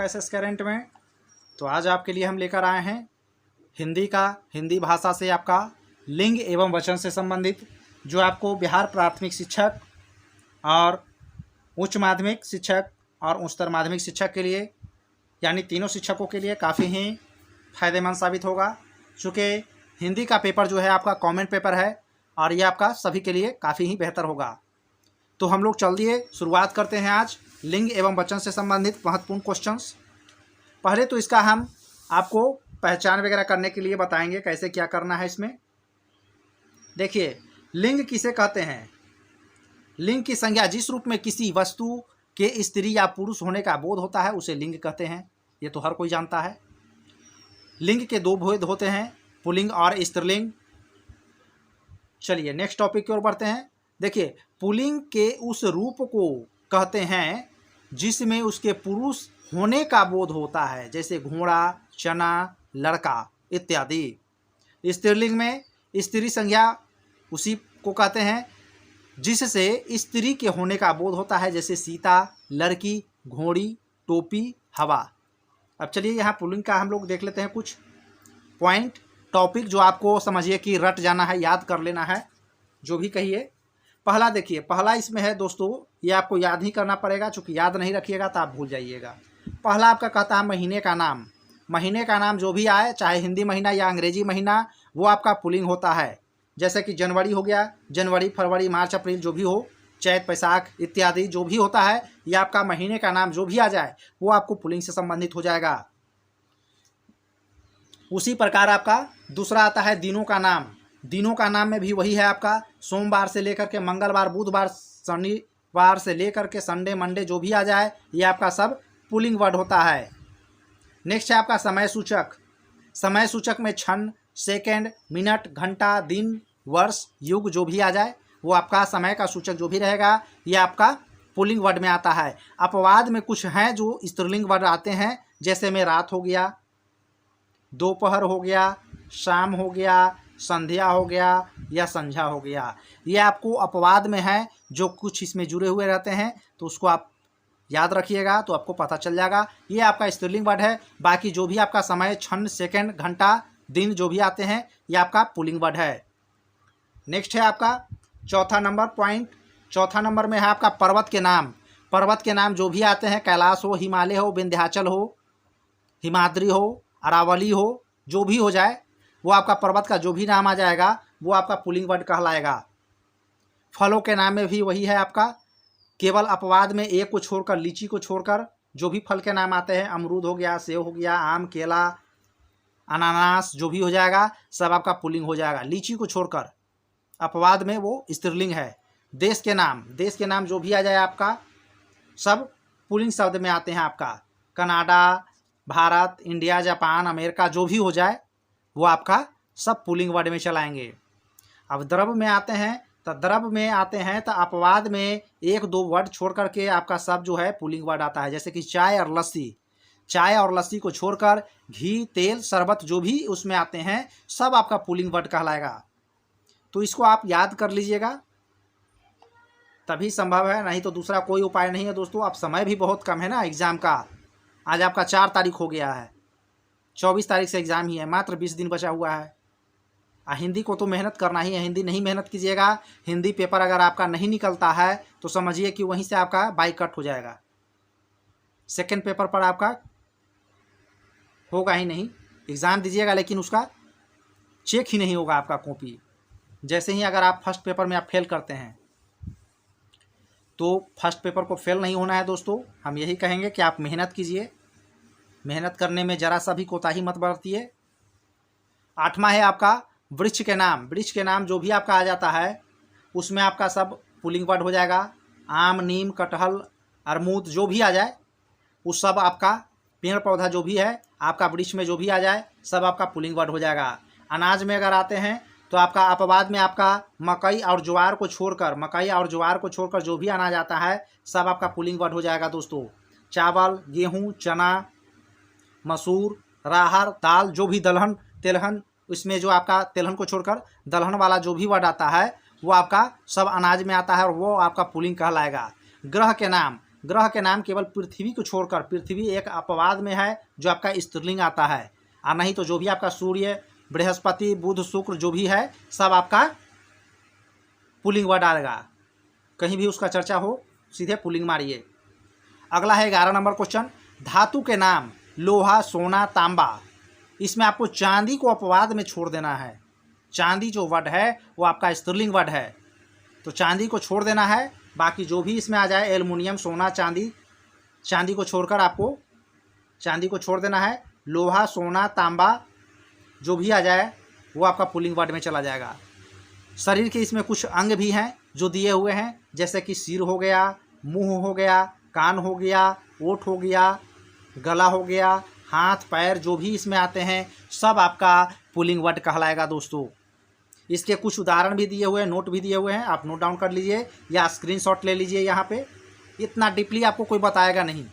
SS current में। तो आज आपके लिए हम लेकर आए हैं हिंदी भाषा से आपका लिंग एवं वचन से संबंधित, जो आपको बिहार प्राथमिक शिक्षक और उच्च माध्यमिक शिक्षक और उच्चतर माध्यमिक शिक्षक के लिए, यानी तीनों शिक्षकों के लिए काफ़ी ही फायदेमंद साबित होगा। चूँकि हिंदी का पेपर जो है आपका कॉमन पेपर है और ये आपका सभी के लिए काफ़ी ही बेहतर होगा। तो हम लोग चलिए शुरुआत करते हैं आज लिंग एवं वचन से संबंधित महत्वपूर्ण क्वेश्चंस। पहले तो इसका हम आपको पहचान वगैरह करने के लिए बताएंगे कैसे क्या करना है इसमें। देखिए, लिंग किसे कहते हैं? लिंग की संज्ञा जिस रूप में किसी वस्तु के स्त्री या पुरुष होने का बोध होता है उसे लिंग कहते हैं। ये तो हर कोई जानता है। लिंग के दो भेद होते हैं, पुल्लिंग और स्त्रीलिंग। चलिए नेक्स्ट टॉपिक की ओर बढ़ते हैं। देखिए, पुल्लिंग के उस रूप को कहते हैं जिसमें उसके पुरुष होने का बोध होता है, जैसे घोड़ा, चना, लड़का इत्यादि। स्त्रीलिंग में स्त्री संज्ञा उसी को कहते हैं जिससे स्त्री के होने का बोध होता है, जैसे सीता, लड़की, घोड़ी, टोपी, हवा। अब चलिए यहाँ पुल्लिंग का हम लोग देख लेते हैं कुछ पॉइंट, टॉपिक जो आपको समझिए कि रट जाना है, याद कर लेना है, जो भी कहिए। पहला देखिए, पहला इसमें है दोस्तों, ये आपको याद ही करना पड़ेगा, चूँकि याद नहीं रखिएगा तो आप भूल जाइएगा। पहला आपका कहता है महीने का नाम। महीने का नाम जो भी आए, चाहे हिंदी महीना या अंग्रेजी महीना, वो आपका पुल्लिंग होता है। जैसे कि जनवरी हो गया, जनवरी, फरवरी, मार्च, अप्रैल जो भी हो, चैत, बैसाख इत्यादि जो भी होता है, ये आपका महीने का नाम जो भी आ जाए वो आपको पुल्लिंग से संबंधित हो जाएगा। उसी प्रकार आपका दूसरा आता है दिनों का नाम। दिनों का नाम में भी वही है आपका, सोमवार से लेकर के मंगलवार, बुधवार, शनिवार से लेकर के संडे, मंडे जो भी आ जाए ये आपका सब पुल्लिंग वर्ड होता है। नेक्स्ट है आपका समय सूचक। समय सूचक में क्षण, सेकेंड, मिनट, घंटा, दिन, वर्ष, युग जो भी आ जाए वो आपका समय का सूचक जो भी रहेगा ये आपका पुल्लिंग वर्ड में आता है। अपवाद में कुछ हैं जो स्त्रीलिंग वर्ड आते हैं, जैसे में रात हो गया, दोपहर हो गया, शाम हो गया, संध्या हो गया या संध्या हो गया। ये आपको अपवाद में है जो कुछ इसमें जुड़े हुए रहते हैं, तो उसको आप याद रखिएगा तो आपको पता चल जाएगा। ये आपका स्त्रीलिंग वर्ड है। बाकी जो भी आपका समय, क्षण, सेकंड, घंटा, दिन जो भी आते हैं ये आपका पुल्लिंग वर्ड है। नेक्स्ट है आपका चौथा नंबर पॉइंट। चौथा नंबर में है आपका पर्वत के नाम। पर्वत के नाम जो भी आते हैं, कैलाश हो, हिमालय हो, विंध्याचल हो, हिमाद्री हो, अरावली हो, जो भी हो जाए वो आपका पर्वत का जो भी नाम आ जाएगा वो आपका पुल्लिंग वर्ड कहलाएगा। फलों के नाम में भी वही है आपका, केवल अपवाद में एक को छोड़कर, लीची को छोड़कर जो भी फल के नाम आते हैं, अमरूद हो गया, सेब हो गया, आम, केला, अनानास जो भी हो जाएगा सब आपका पुल्लिंग हो जाएगा। लीची को छोड़कर अपवाद में वो स्त्रीलिंग है। देश के नाम जो भी आ जाए आपका सब पुल्लिंग शब्द में आते हैं। आपका Canada, Bharat, India, Japan, America जो भी हो जाए वो आपका सब पुल्लिंग वर्ड में चलाएंगे। अब द्रव्य में आते हैं तो अपवाद में एक दो वर्ड छोड़ करके आपका सब जो है पुल्लिंग वर्ड आता है, जैसे कि चाय और लस्सी। चाय और लस्सी को छोड़कर घी, तेल, शरबत जो भी उसमें आते हैं सब आपका पुल्लिंग वर्ड कहलाएगा। तो इसको आप याद कर लीजिएगा तभी संभव है, नहीं तो दूसरा कोई उपाय नहीं है दोस्तों। अब समय भी बहुत कम है ना एग्ज़ाम का। आज आपका 4 तारीख हो गया है, 24 तारीख से एग्ज़ाम ही है, मात्र 20 दिन बचा हुआ है। हिंदी को तो मेहनत करना ही है। हिंदी नहीं मेहनत कीजिएगा, हिंदी पेपर अगर आपका नहीं निकलता है तो समझिए कि वहीं से आपका बाई कट हो जाएगा। सेकेंड पेपर पर आपका होगा ही नहीं, एग्ज़ाम दीजिएगा लेकिन उसका चेक ही नहीं होगा आपका कॉपी। जैसे ही अगर आप फर्स्ट पेपर में आप फेल करते हैं तो फर्स्ट पेपर को फेल नहीं होना है दोस्तों। हम यही कहेंगे कि आप मेहनत कीजिए, मेहनत करने में ज़रा सा भी कोताही मत बरतिए। 8वां है आपका वृक्ष के नाम। वृक्ष के नाम जो भी आपका आ जाता है उसमें आपका सब पुल्लिंग वर्ड हो जाएगा। आम, नीम, कटहल, अमरूद जो भी आ जाए उस सब आपका पेड़ पौधा जो भी है आपका वृक्ष में जो भी आ जाए सब आपका पुल्लिंग वर्ड हो जाएगा। अनाज में अगर आते हैं तो आपका अपवाद में आपका मकई और ज्वार को छोड़कर जो भी अनाज आता है सब आपका पुल्लिंग वर्ड हो जाएगा दोस्तों। चावल, गेहूँ, चना, मसूर, राहर, दाल जो भी, दलहन, तेलहन, इसमें जो आपका तेलहन को छोड़कर दलहन वाला जो भी वर्ड आता है वो आपका सब अनाज में आता है और वो आपका पुल्लिंग कहलाएगा। ग्रह के नाम, ग्रह के नाम केवल पृथ्वी को छोड़कर, पृथ्वी एक अपवाद में है जो आपका स्त्रीलिंग आता है, और नहीं तो जो भी आपका सूर्य, बृहस्पति, बुध, शुक्र जो भी है सब आपका पुल्लिंग वर्ड आएगा। कहीं भी उसका चर्चा हो सीधे पुल्लिंग मारिए। अगला है 11 नंबर क्वेश्चन, धातु के नाम लोहा, सोना, तांबा। इसमें आपको चांदी को अपवाद में छोड़ देना है। चांदी जो वर्ड है वो आपका स्त्रीलिंग वर्ड है, तो चांदी को छोड़ देना है। बाकी जो भी इसमें आ जाए, एल्युमिनियम, सोना, चांदी, चांदी को छोड़कर आपको चांदी को छोड़ देना है। लोहा, सोना, तांबा जो भी आ जाए वो आपका पुल्लिंग वर्ड में चला जाएगा। शरीर के इसमें कुछ अंग भी हैं जो दिए हुए हैं, जैसे कि सिर हो गया, मुंह हो गया, कान हो गया, ओठ हो गया, गला हो गया, हाथ पैर जो भी इसमें आते हैं सब आपका पुल्लिंग वर्ड कहलाएगा दोस्तों। इसके कुछ उदाहरण भी दिए हुए हैं, नोट भी दिए हुए हैं, आप नोट डाउन कर लीजिए या स्क्रीनशॉट ले लीजिए। यहाँ पे इतना डीपली आपको कोई बताएगा नहीं।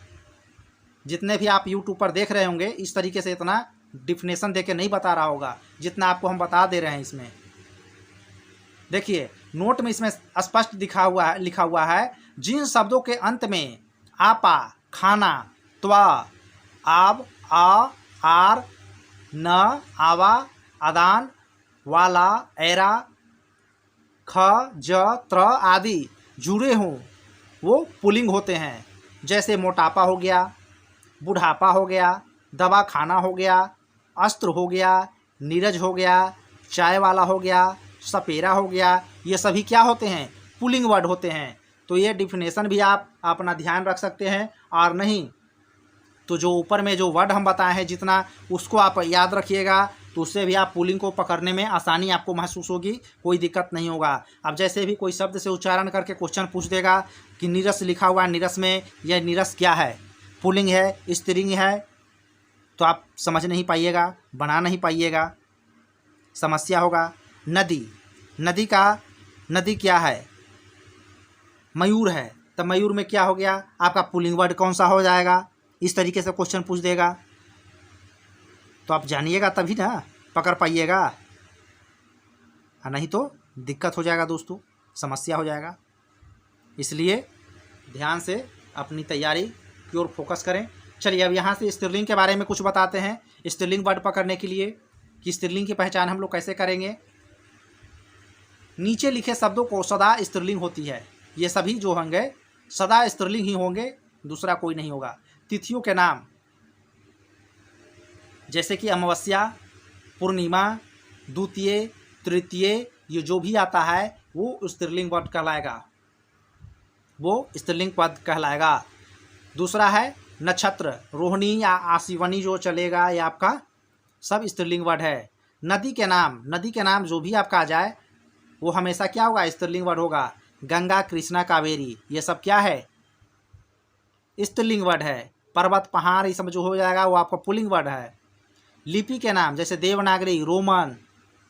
जितने भी आप यूट्यूब पर देख रहे होंगे इस तरीके से इतना डिफिनेशन देके नहीं बता रहा होगा जितना आपको हम बता दे रहे हैं। इसमें देखिए नोट में इसमें स्पष्ट लिखा हुआ है, जिन शब्दों के अंत में आपा, खाना, त्वा, आब, आ, आर, न, आवा, आदान, वाला, ऐरा, ख, ज, त्र आदि जुड़े हों वो पुल्लिंग होते हैं। जैसे मोटापा हो गया, बुढ़ापा हो गया, दवा खाना हो गया, अस्त्र हो गया, नीरज हो गया, चाय वाला हो गया, सपेरा हो गया, ये सभी क्या होते हैं? पुल्लिंग वर्ड होते हैं। तो ये डिफिनेशन भी आप अपना ध्यान रख सकते हैं, और नहीं तो जो ऊपर में जो वर्ड हम बताए हैं जितना उसको आप याद रखिएगा, तो उससे भी आप पुल्लिंग को पकड़ने में आसानी आपको महसूस होगी, कोई दिक्कत नहीं होगा। अब जैसे भी कोई शब्द से उच्चारण करके क्वेश्चन पूछ देगा कि नीरस लिखा हुआ है, नीरस में यह नीरस क्या है, पुल्लिंग है, स्त्रीलिंग है, तो आप समझ नहीं पाइएगा, बना नहीं पाइएगा, समस्या होगा। नदी, नदी क्या है? मयूर है, तो मयूर में क्या हो गया आपका पुल्लिंग वर्ड कौन सा हो जाएगा? इस तरीके से क्वेश्चन पूछ देगा, तो आप जानिएगा तभी ना पकड़ पाइएगा, नहीं तो दिक्कत हो जाएगा दोस्तों, समस्या हो जाएगा। इसलिए ध्यान से अपनी तैयारी की ओर फोकस करें। चलिए अब यहाँ से स्त्रीलिंग के बारे में कुछ बताते हैं। स्त्रीलिंग वर्ड पकड़ने के लिए कि स्त्रीलिंग की पहचान हम लोग कैसे करेंगे। नीचे लिखे शब्दों को सदा स्त्रीलिंग होती है, ये सभी जो होंगे सदा स्त्रीलिंग ही होंगे, दूसरा कोई नहीं होगा। तिथियों के नाम जैसे कि अमावस्या, पूर्णिमा, द्वितीय, तृतीय, ये जो भी आता है वो स्त्रीलिंग वर्ड कहलाएगा, वो स्त्रीलिंग पद कहलाएगा। दूसरा है नक्षत्र, रोहिणी या आशिवनी जो चलेगा, ये आपका सब स्त्रीलिंग वर्ड है। नदी के नाम जो भी आपका आ जाए वो हमेशा क्या होगा? स्त्रीलिंग वर्ड होगा। गंगा, कृष्णा, कावेरी, ये सब क्या है? स्त्रीलिंग वर्ड है। पर्वत, पहाड़, ये सब जो हो जाएगा वो आपका पुल्लिंग वर्ड है। लिपि के नाम जैसे देवनागरी, रोमन,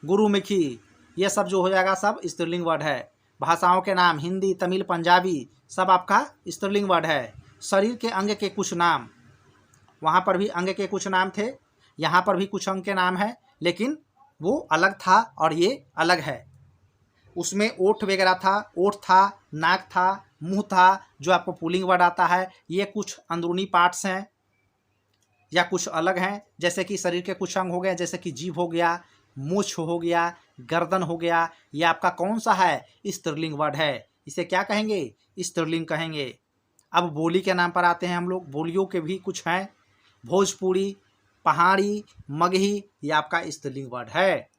गुरुमुखी, ये सब जो हो जाएगा सब स्त्रीलिंग वर्ड है। भाषाओं के नाम हिंदी, तमिल, पंजाबी, सब आपका स्त्रीलिंग वर्ड है। शरीर के अंग के कुछ नाम, वहाँ पर भी अंग के कुछ नाम थे, यहाँ पर भी कुछ अंग के नाम है, लेकिन वो अलग था और ये अलग है। उसमें ओठ वगैरह था, ओठ था, नाक था, मुंह था, जो आपको पुल्लिंग वर्ड आता है। ये कुछ अंदरूनी पार्ट्स हैं या कुछ अलग हैं, जैसे कि शरीर के कुछ अंग हो गए, जैसे कि जीभ हो गया, मूछ हो गया, गर्दन हो गया, ये आपका कौन सा है? स्त्रीलिंग वर्ड है। इसे क्या कहेंगे? स्त्रीलिंग कहेंगे। अब बोली के नाम पर आते हैं हम लोग। बोलियों के भी कुछ हैं, भोजपुरी, पहाड़ी, मगही, ये आपका स्त्रीलिंग वर्ड है।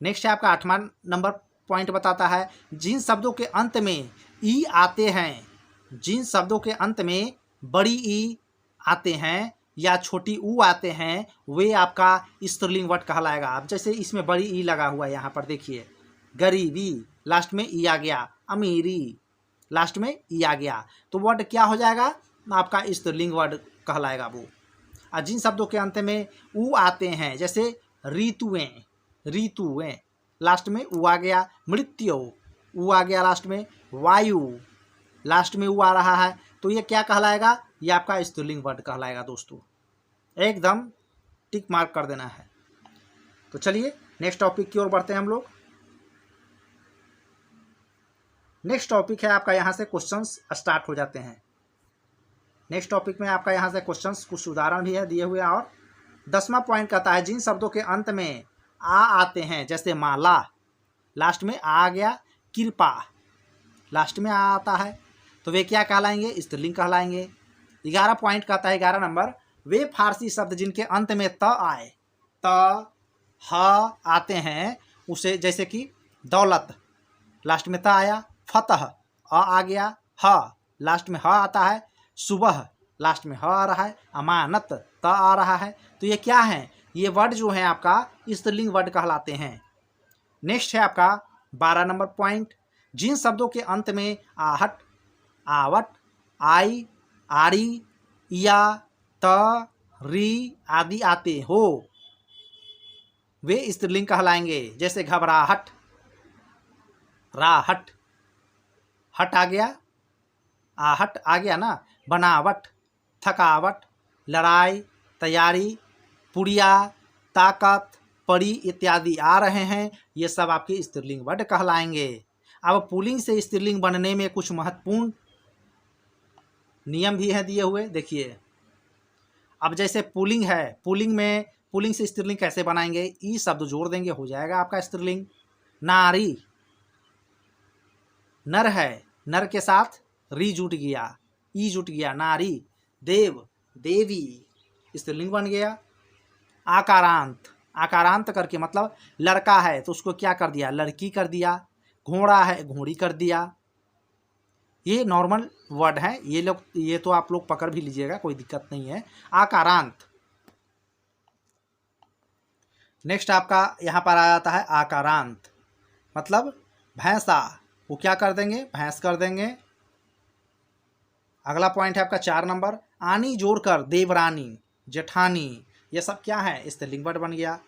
नेक्स्ट है आपका 8वां नंबर पॉइंट बताता है, जिन शब्दों के अंत में ई आते हैं, जिन शब्दों के अंत में बड़ी ई आते हैं या छोटी ऊ आते हैं, वे आपका स्त्रीलिंग वर्ड कहलाएगा। अब जैसे इसमें बड़ी ई लगा हुआ है, यहाँ पर देखिए, गरीबी, लास्ट में ई आ गया, अमीरी, लास्ट में ई आ गया, तो वर्ड क्या हो जाएगा? आपका स्त्रीलिंग वर्ड कहलाएगा वो। और जिन शब्दों के अंत में ऊ आते हैं, जैसे ऋतुएं, लास्ट में ऊ आ गया, मृत्यु, ऊ आ गया लास्ट में, वायु, लास्ट में ऊ आ रहा है, तो ये क्या कहलाएगा? ये आपका स्त्रीलिंग वर्ड कहलाएगा दोस्तों। एकदम टिक मार्क कर देना है। तो चलिए नेक्स्ट टॉपिक की ओर बढ़ते हैं हम लोग। नेक्स्ट टॉपिक है आपका, यहाँ से क्वेश्चंस स्टार्ट हो जाते हैं। नेक्स्ट टॉपिक में आपका यहाँ से क्वेश्चंस कुछ उदाहरण भी है दिए हुए। और 10वां पॉइंट कहता है जिन शब्दों के अंत में आ आते हैं, जैसे माला, लास्ट में आ गया, कृपा लास्ट में आ आता है, तो वे क्या कहलाएंगे? स्त्रीलिंग कहलाएंगे। 11 पॉइंट कहता है, 11 नंबर, वे फारसी शब्द जिनके अंत में त आए, त ह आते हैं, उसे जैसे कि दौलत लास्ट में त आया, फतह आ गया, ह लास्ट में ह आता है, सुबह लास्ट में ह आ रहा है, अमानत त आ रहा है, तो ये क्या है? ये वर्ड जो है आपका स्त्रीलिंग वर्ड कहलाते हैं। नेक्स्ट है आपका 12 नंबर पॉइंट, जिन शब्दों के अंत में आहट, आवट, आई, आरी या त, री आदि आते हो, वे स्त्रीलिंग कहलाएंगे। जैसे घबराहट, राहट, हट आ गया, आहट आ गया ना, बनावट, थकावट, लड़ाई, तैयारी, पुड़िया, ताकत, परी इत्यादि आ रहे हैं, ये सब आपके स्त्रीलिंग वर्ड कहलाएंगे। अब पुल्लिंग से स्त्रीलिंग बनने में कुछ महत्वपूर्ण नियम भी हैं दिए हुए, देखिए। अब जैसे पुल्लिंग है, पुल्लिंग से स्त्रीलिंग कैसे बनाएंगे? ई शब्द जोड़ देंगे, हो जाएगा आपका स्त्रीलिंग। नारी, नर है, नर के साथ री जुट गया, ई जुट गया, नारी। देव, देवी, स्त्रीलिंग बन गया। आकारांत, आकारांत करके मतलब लड़का है तो उसको क्या कर दिया? लड़की कर दिया। घोड़ा है, घोड़ी कर दिया। ये नॉर्मल वर्ड है, ये तो आप लोग पकड़ भी लीजिएगा, कोई दिक्कत नहीं है। आकारांत। नेक्स्ट आपका यहाँ पर आ जाता है आकारांत, मतलब भैंसा, वो क्या कर देंगे? भैंस कर देंगे। अगला पॉइंट है आपका 4 नंबर, आनी जोड़कर देवरानी, जेठानी, ये सब क्या है? स्त्रीलिंग वर्ड बन गया।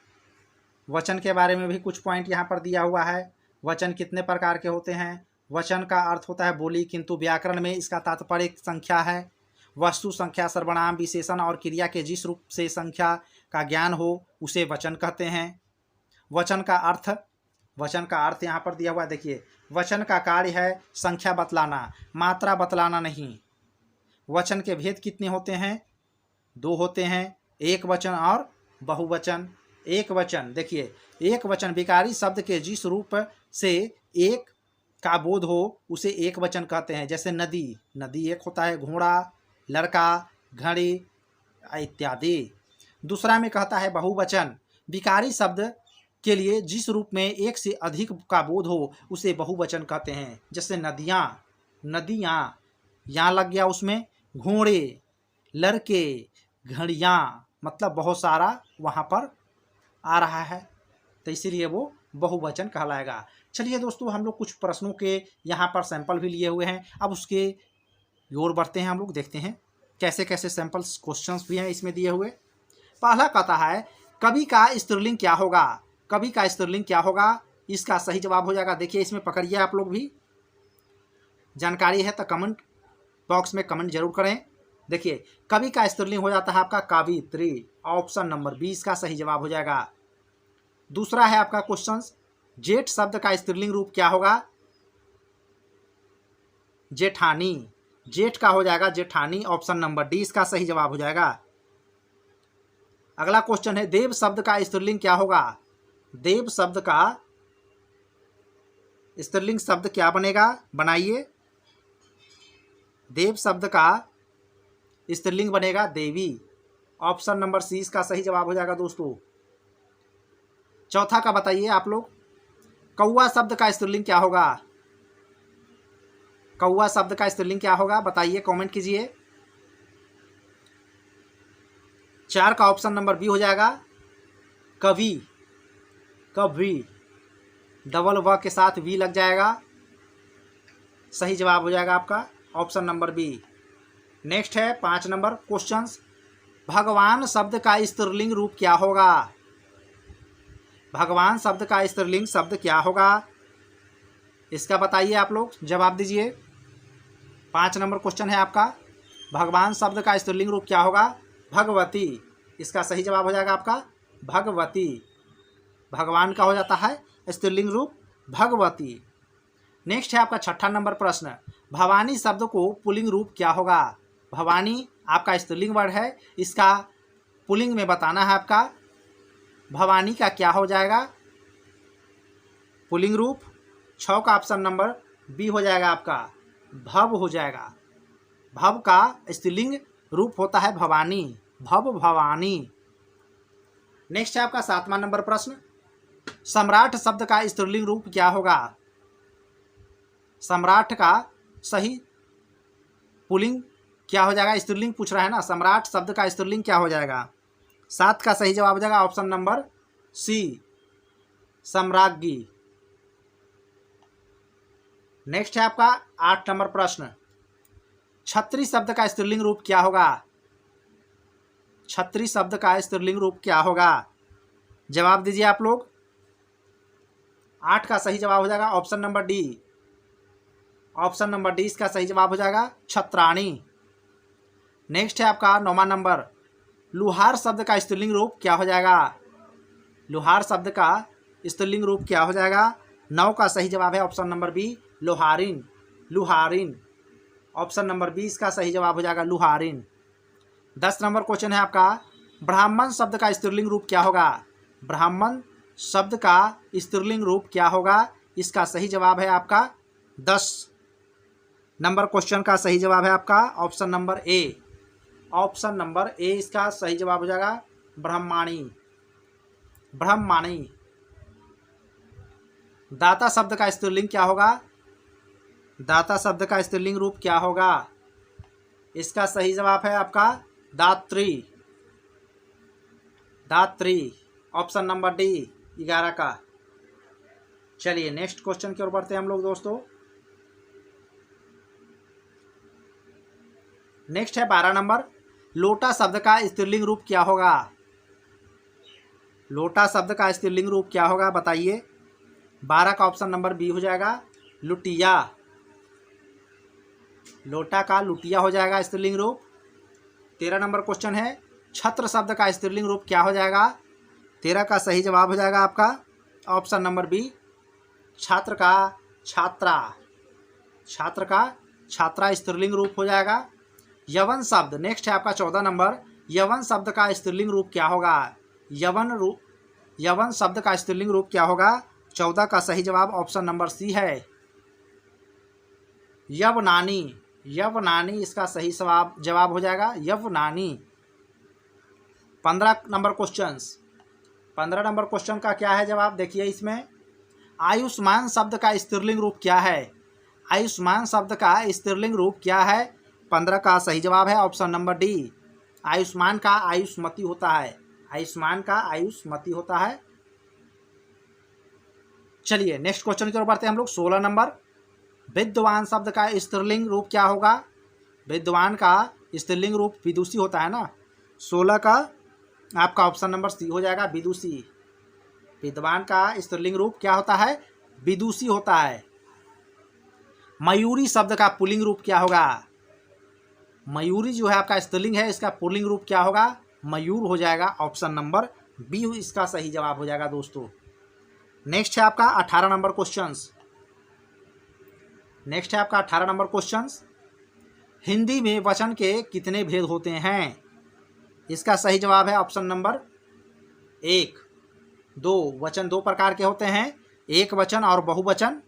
वचन के बारे में भी कुछ पॉइंट यहाँ पर दिया हुआ है। वचन कितने प्रकार के होते हैं? वचन का अर्थ होता है बोली, किंतु व्याकरण में इसका तात्पर्य संख्या है। वस्तु, संख्या, सर्वनाम, विशेषण और क्रिया के जिस रूप से संख्या का ज्ञान हो उसे वचन कहते हैं। वचन का अर्थ यहाँ पर दिया हुआ है, देखिए। वचन का कार्य है संख्या बतलाना, मात्रा बतलाना नहीं। वचन के भेद कितने होते हैं? 2 होते हैं, एक वचन और बहुवचन। एक वचन, देखिए, एक वचन विकारी शब्द के जिस रूप से एक का बोध हो उसे एक वचन कहते हैं। जैसे नदी, नदी एक होता है, घोड़ा, लड़का, घड़ी इत्यादि। दूसरा में कहता है बहुवचन, विकारी शब्द के लिए जिस रूप में एक से अधिक का बोध हो उसे बहुवचन कहते हैं। जैसे नदियाँ, नदियाँ यहाँ लग गया, उसमें घोड़े, लड़के, घड़ियाँ, मतलब बहुत सारा वहाँ पर आ रहा है, तो इसीलिए वो बहुवचन कहलाएगा। चलिए दोस्तों, हम लोग कुछ प्रश्नों के यहाँ पर सैंपल भी लिए हुए हैं, अब उसके ओर बढ़ते हैं। हम लोग देखते हैं कैसे कैसे सैंपल्स क्वेश्चंस भी हैं इसमें दिए हुए। पहला कहता है कवि का स्त्रीलिंग क्या होगा? कवि का स्त्रीलिंग क्या होगा? इसका सही जवाब हो जाएगा, देखिए इसमें पकड़िए, आप लोग भी जानकारी है तो कमेंट बॉक्स में कमेंट जरूर करें। देखिए, कवि का स्त्रीलिंग हो जाता है आपका कवित्री, ऑप्शन नंबर 20 का सही जवाब हो जाएगा। दूसरा है आपका क्वेश्चन, जेठ शब्द का स्त्रीलिंग रूप क्या होगा? जेठानी, जेठ का हो जाएगा जेठानी, ऑप्शन नंबर 20 का सही जवाब हो जाएगा। अगला क्वेश्चन है देव शब्द का स्त्रीलिंग क्या होगा? देव शब्द का स्त्रीलिंग शब्द क्या बनेगा? बनाइए। देव शब्द का स्त्रीलिंग बनेगा देवी, ऑप्शन नंबर 30 का सही जवाब हो जाएगा दोस्तों। चौथा का बताइए आप लोग, कौआ शब्द का स्त्रीलिंग क्या होगा? कौआ शब्द का स्त्रीलिंग क्या होगा? बताइए, कमेंट कीजिए। 4 का ऑप्शन नंबर बी हो जाएगा कवि, कवि, डबल व के साथ वी लग जाएगा, सही जवाब हो जाएगा आपका ऑप्शन नंबर बी। नेक्स्ट है 5 नंबर क्वेश्चन, भगवान शब्द का स्त्रीलिंग रूप क्या होगा? भगवान शब्द का स्त्रीलिंग शब्द क्या होगा? इसका बताइए, आप लोग जवाब दीजिए। 5 नंबर क्वेश्चन है आपका, भगवान शब्द का स्त्रीलिंग रूप क्या होगा? भगवती, इसका सही जवाब हो जाएगा आपका भगवती। भगवान का हो जाता है स्त्रीलिंग रूप भगवती। नेक्स्ट है आपका 6ठा नंबर प्रश्न, भवानी शब्द को पुल्लिंग रूप क्या होगा। भवानी आपका स्त्रीलिंग वर्ड है, इसका पुल्लिंग में बताना है आपका भवानी का क्या हो जाएगा पुल्लिंग रूप। 6 का ऑप्शन नंबर बी हो जाएगा आपका भव हो जाएगा। भव का स्त्रीलिंग रूप होता है भवानी, भव भवानी। नेक्स्ट है आपका 7वां नंबर प्रश्न, सम्राट शब्द का स्त्रीलिंग रूप क्या होगा। सम्राट का सही पुल्लिंग क्या हो जाएगा, स्त्रीलिंग पूछ रहा है ना, सम्राट शब्द का स्त्रीलिंग क्या हो जाएगा। 7 का सही जवाब हो जाएगा ऑप्शन नंबर सी सम्राज्ञी। नेक्स्ट है आपका 8 नंबर प्रश्न, छत्री शब्द का स्त्रीलिंग रूप क्या होगा। छत्री शब्द का स्त्रीलिंग रूप क्या होगा, जवाब दीजिए आप लोग। 8 का सही जवाब हो जाएगा option number D. Option number D इसका सही जवाब हो जाएगा छत्राणी। नेक्स्ट है आपका 9वां नंबर, लुहार शब्द का स्त्रीलिंग रूप क्या हो जाएगा। लुहार शब्द का स्त्रीलिंग रूप क्या हो जाएगा। 9 का सही जवाब है ऑप्शन नंबर बी लोहारिन। लुहारिन ऑप्शन नंबर बी इसका सही जवाब हो जाएगा लुहारिन। 10 नंबर क्वेश्चन है आपका, ब्राह्मण शब्द का स्त्रीलिंग रूप क्या होगा। ब्राह्मण शब्द का स्त्रीलिंग रूप क्या होगा, इसका सही जवाब है आपका 10 नंबर क्वेश्चन का सही जवाब है आपका option number A. Option number A इसका सही जवाब हो जाएगा ब्रह्माणी। ब्रह्माणी। दाता शब्द का स्त्रीलिंग क्या होगा। दाता शब्द का स्त्रीलिंग रूप क्या होगा, इसका सही जवाब है आपका दात्री। दात्री ऑप्शन नंबर डी 11 का। चलिए नेक्स्ट क्वेश्चन की ओर बढ़ते हैं हम लोग दोस्तों। नेक्स्ट है 12 नंबर, लोटा शब्द का स्त्रीलिंग रूप क्या होगा। लोटा शब्द का स्त्रीलिंग रूप क्या होगा बताइए। 12 का ऑप्शन नंबर बी हो जाएगा लुटिया। लोटा का लुटिया हो जाएगा स्त्रीलिंग रूप। 13 नंबर क्वेश्चन है, छत्र शब्द का स्त्रीलिंग रूप क्या हो जाएगा। 13 का सही जवाब हो जाएगा आपका ऑप्शन नंबर बी छात्र का छात्रा। छात्र का छात्रा स्त्रीलिंग रूप हो जाएगा। यवन शब्द, नेक्स्ट है आपका 14 नंबर, यवन शब्द का स्त्रीलिंग रूप क्या होगा। यवन शब्द का स्त्रीलिंग रूप क्या होगा। 14 का सही जवाब ऑप्शन नंबर सी है यवनानी। यवनानी इसका सही जवाब हो जाएगा यवनानी। 15 नंबर क्वेश्चन। 15 नंबर क्वेश्चन का क्या है जवाब देखिए इसमें, आयुष्मान शब्द का स्त्रीलिंग रूप क्या है। आयुष्मान शब्द का स्त्रीलिंग रूप क्या है। 15 का सही जवाब है ऑप्शन नंबर डी आयुष्मान का आयुष्मती होता है। आयुष्मान का आयुष्मती होता है। चलिए नेक्स्ट क्वेश्चन की ओर बढ़ते हैं हम लोग। 16 नंबर, विद्वान शब्द का स्त्रीलिंग रूप क्या होगा। विद्वान का स्त्रीलिंग रूप विदुषी होता है ना। 16 का आपका ऑप्शन नंबर सी हो जाएगा विदुषी। विद्वान का स्त्रीलिंग रूप क्या होता है विदुषी होता है। मयूरी शब्द का पुल्लिंग रूप क्या होगा। मयूरी जो है आपका स्त्रीलिंग है, इसका पुल्लिंग रूप क्या होगा मयूर हो जाएगा। ऑप्शन नंबर बी इसका सही जवाब हो जाएगा दोस्तों। नेक्स्ट है आपका 18 नंबर क्वेश्चंस। नेक्स्ट है आपका 18 नंबर क्वेश्चंस, हिंदी में वचन के कितने भेद होते हैं। इसका सही जवाब है ऑप्शन नंबर 1। 2 वचन 2 प्रकार के होते हैं, एक वचन और बहुवचन।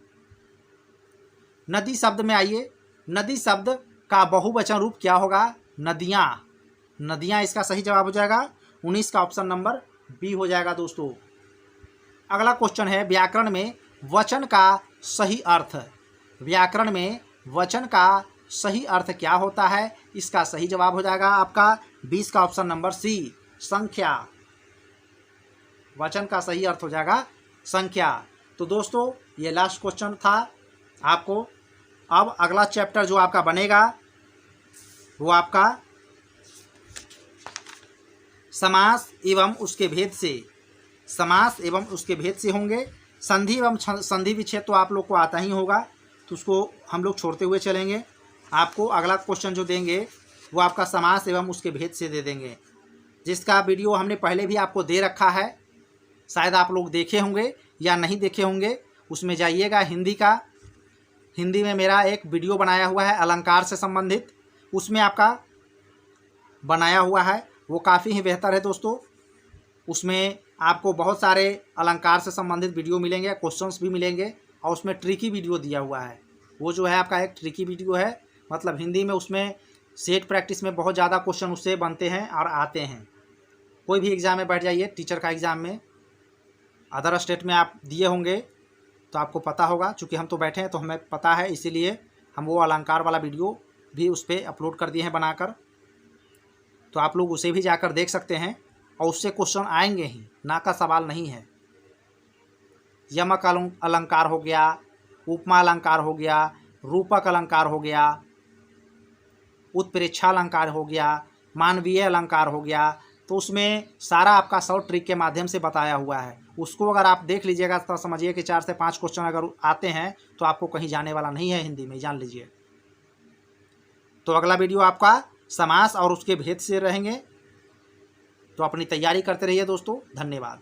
नदी शब्द में आइए, नदी शब्द का बहुवचन रूप क्या होगा नदियाँ। नदियाँ इसका सही जवाब हो जाएगा 19 का ऑप्शन नंबर बी हो जाएगा दोस्तों। अगला क्वेश्चन है, व्याकरण में वचन का सही अर्थ। व्याकरण में वचन का सही अर्थ क्या होता है, इसका सही जवाब हो जाएगा आपका 20 का ऑप्शन नंबर सी संख्या। वचन का सही अर्थ हो जाएगा संख्या। तो दोस्तों ये लास्ट क्वेश्चन था आपको। अब अगला चैप्टर जो आपका बनेगा वो आपका समास एवं उसके भेद से, समास एवं उसके भेद से होंगे। संधि एवं संधि विच्छेद तो आप लोग को आता ही होगा, तो उसको हम लोग छोड़ते हुए चलेंगे। आपको अगला क्वेश्चन जो देंगे वो आपका समास एवं उसके भेद से दे देंगे, जिसका वीडियो हमने पहले भी आपको दे रखा है। शायद आप लोग देखे होंगे या नहीं देखे होंगे, उसमें जाइएगा हिंदी का हिंदी में मेरा एक वीडियो बनाया हुआ है अलंकार से संबंधित, उसमें आपका बनाया हुआ है, वो काफ़ी ही बेहतर है दोस्तों। उसमें आपको बहुत सारे अलंकार से संबंधित वीडियो मिलेंगे, क्वेश्चंस भी मिलेंगे, और उसमें ट्रिकी वीडियो दिया हुआ है। वो जो है आपका एक ट्रिकी वीडियो है, मतलब हिंदी में उसमें सेट प्रैक्टिस में बहुत ज़्यादा क्वेश्चन उससे बनते हैं और आते हैं। कोई भी एग्ज़ाम में बैठ जाइए, टीचर का एग्ज़ाम में, अदर स्टेट में आप दिए होंगे तो आपको पता होगा, चूँकि हम तो बैठे हैं तो हमें पता है, इसीलिए हम वो अलंकार वाला वीडियो भी उस पर अपलोड कर दिए हैं बनाकर। तो आप लोग उसे भी जाकर देख सकते हैं, और उससे क्वेश्चन आएंगे ही, ना का सवाल नहीं है। यमक अलंकार हो गया, उपमा अलंकार हो गया, रूपक अलंकार हो गया, उत्प्रेक्षा अलंकार हो गया, मानवीय अलंकार हो गया, तो उसमें सारा आपका शॉर्ट ट्रिक के माध्यम से बताया हुआ है। उसको अगर आप देख लीजिएगा तो समझिए कि 4 से 5 क्वेश्चन अगर आते हैं तो आपको कहीं जाने वाला नहीं है हिंदी में, जान लीजिए। तो अगला वीडियो आपका समास और उसके भेद से रहेंगे, तो अपनी तैयारी करते रहिए दोस्तों। धन्यवाद।